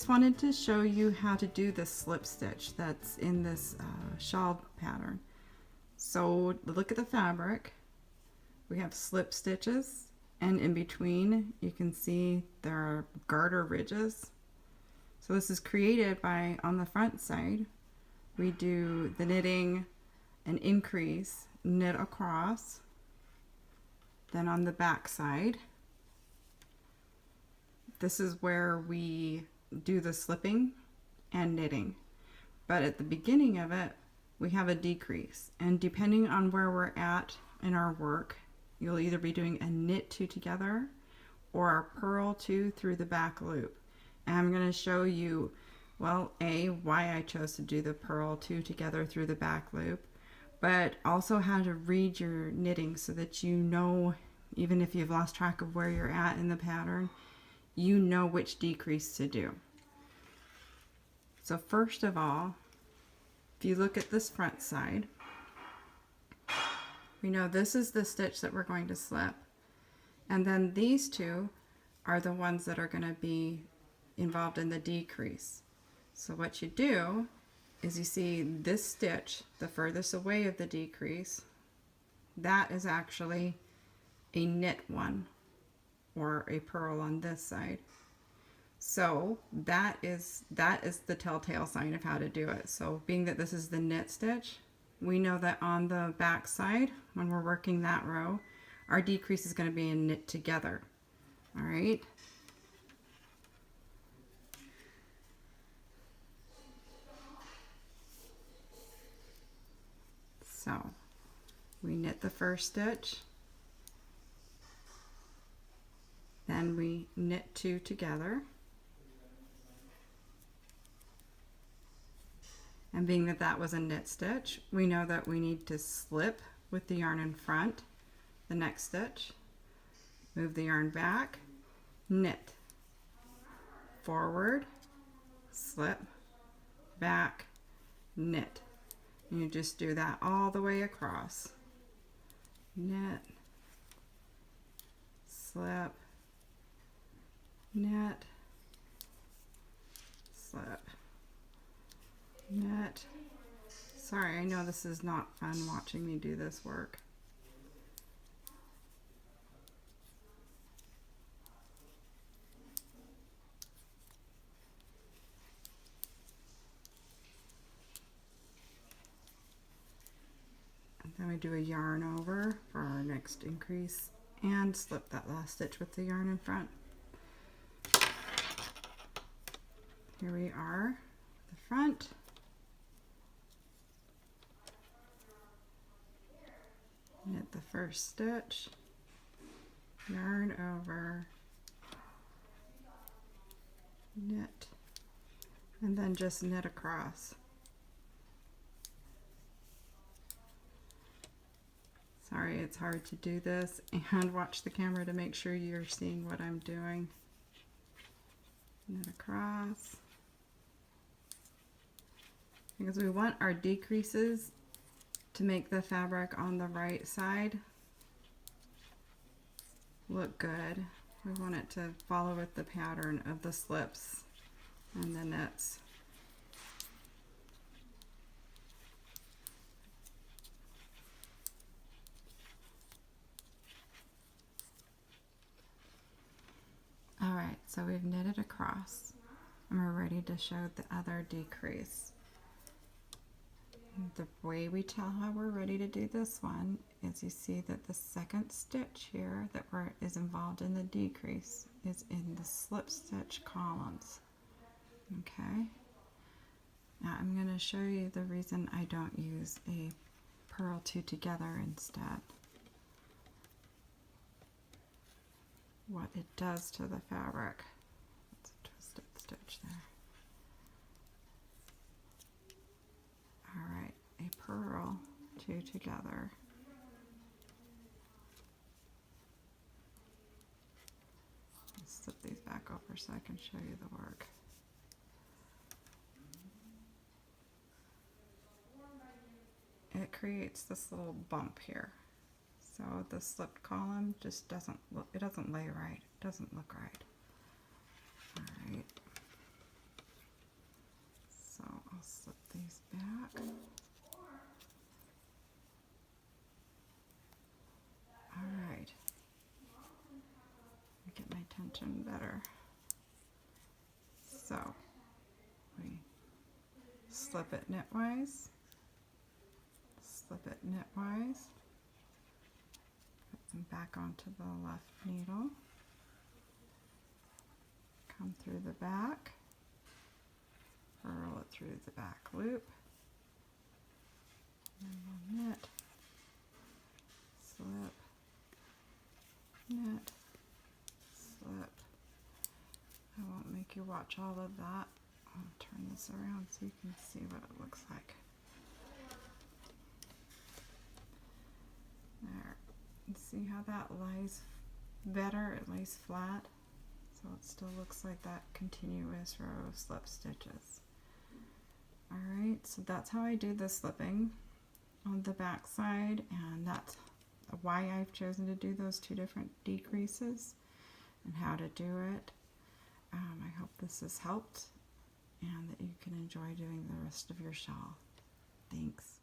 just wanted to show you how to do the slip stitch that's in this shawl pattern. So look at the fabric. We have slip stitches, and in between you can see there are garter ridges. So this is created by, on the front side, we do the knitting and increase, knit across. Then on the back side, this is where we do the slipping and knitting. But at the beginning of it, we have a decrease. And depending on where we're at in our work, you'll either be doing a knit two together or a purl two through the back loop. And I'm going to show you, well, why I chose to do the purl two together through the back loop, but also how to read your knitting so that you know, even if you've lost track of where you're at in the pattern, you know which decrease to do. So first of all, if you look at this front side, we know this is the stitch that we're going to slip, and then these two are the ones that are going to be involved in the decrease. So what you do is you see this stitch, the furthest away of the decrease, that is actually a knit one or a purl on this side. So that is the telltale sign of how to do it. So being that this is the knit stitch, we know that on the back side, when we're working that row, our decrease is going to be a knit together. All right. So we knit the first stitch, then we knit two together, and being that that was a knit stitch, we know that we need to slip with the yarn in front the next stitch, move the yarn back, knit, forward, slip, back, knit. And you just do that all the way across. Knit, slip, knit, slip, knit. Sorry, I know this is not fun watching me do this work. Then we do a yarn over for our next increase and slip that last stitch with the yarn in front. Here we are, the front. Knit the first stitch, yarn over, knit, and then just knit across. Sorry, it's hard to do this and watch the camera to make sure you're seeing what I'm doing. Knit across. Because we want our decreases to make the fabric on the right side look good. We want it to follow with the pattern of the slips and the knits. Alright, so we've knitted across and we're ready to show the other decrease. The way we tell how we're ready to do this one is you see that the second stitch here that is involved in the decrease is in the slip stitch columns. Okay, now I'm going to show you the reason I don't use a purl two together instead. What it does to the fabric. It's a twisted stitch there. Alright, a purl two together. Let's slip these back over so I can show you the work. It creates this little bump here. So the slipped column just doesn't look, it doesn't lay right. It doesn't look right. Alright. attention better. So we slip it knitwise, slip it knitwise, put them back onto the left needle, come through the back, furl it through the back loop, and then we'll knit, slip, knit, slip. I won't make you watch all of that. I'll turn this around so you can see what it looks like. There. You see how that lies better? It lays flat. So it still looks like that continuous row of slip stitches. Alright, so that's how I do the slipping on the back side, and that's why I've chosen to do those two different decreases and how to do it. I hope this has helped and that you can enjoy doing the rest of your shawl. Thanks.